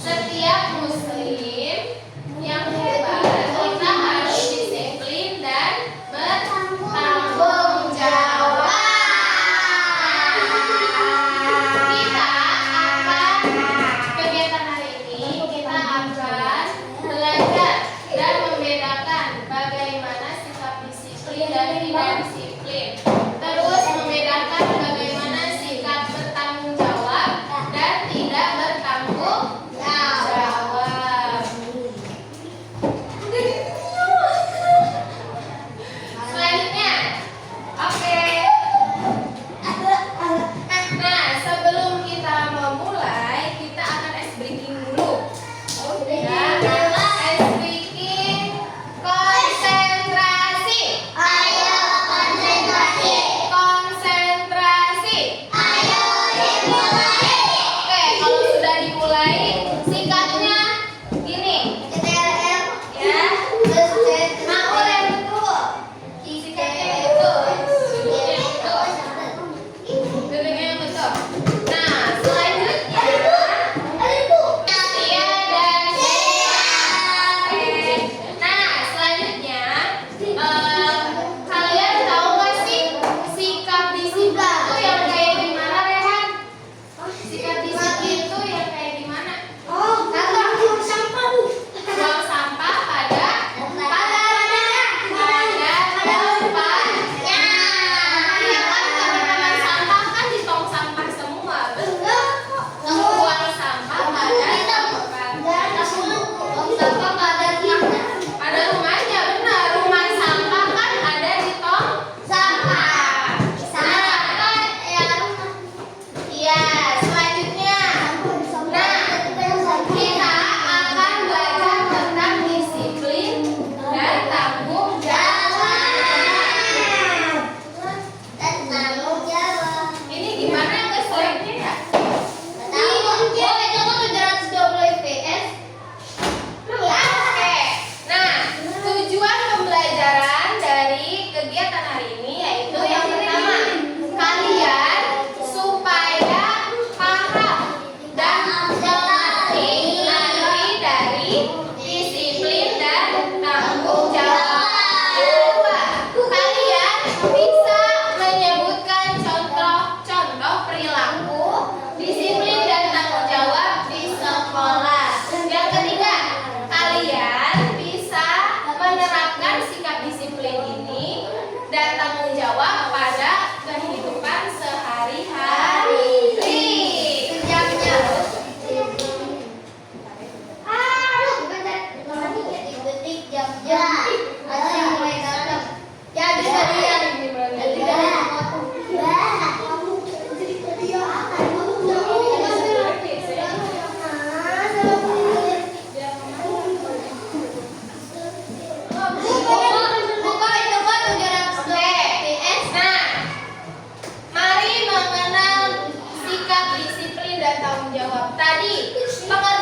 Setiap muslim yang hebat kita harus disiplin dan bertanggung jawab. Kita akan kegiatan hari ini kita akan belajar dan membedakan bagaimana sikap disiplin dan tidak disiplin. Terus membedakan bagaimana sikap bertanggung jawab dan tidak bertanggung jawab. Selanjutnya, oke. Nah, sebelum kita memulai, kita akan ice breaking dulu. Ya, ice breaking, konsentrasi. Ayo konsentrasi. Konsentrasi. Ayo dimulai. Oke, kalau sudah dimulai, singkatnya gini. CTRL Ya, Maul yang betul. singkatnya itu. Duduknya yang betul. Nah, selanjutnya Sia dan Oke. Nah, selanjutnya kalian tahu nggak sih sikap disiplin itu yang kayak gimana, Rehan? Sikap disiplin itu yang kayak gimana? Buang sampah pada tempatnya. Iya kan, teman-teman sampah kan di tong sampah semua, betul? Buang sampah pada rumahnya, benar. Rumah sampah kan ada di tong sampah. Iya, selanjutnya. Nah, kita akan belajar tentang disiplin dan tanggung jawab. Ini gimana ke slide-nya ya? Oke. Nah, tujuan pembelajaran dari kegiatan hari ini yaitu yang pertama, kalian supaya paham dan mengerti arti dari disiplin dan tanggung jawab. Kedua, kalian bisa menyebutkan contoh-contoh perilaku disiplin dan tanggung jawab di sekolah. Yang ketiga, kalian bisa menerapkan sikap disiplin ini dan tanggung jawab pada kehidupan sehari-hari. Nah, mari mengenal sikap disiplin dan tanggung jawab. Tadi pengertian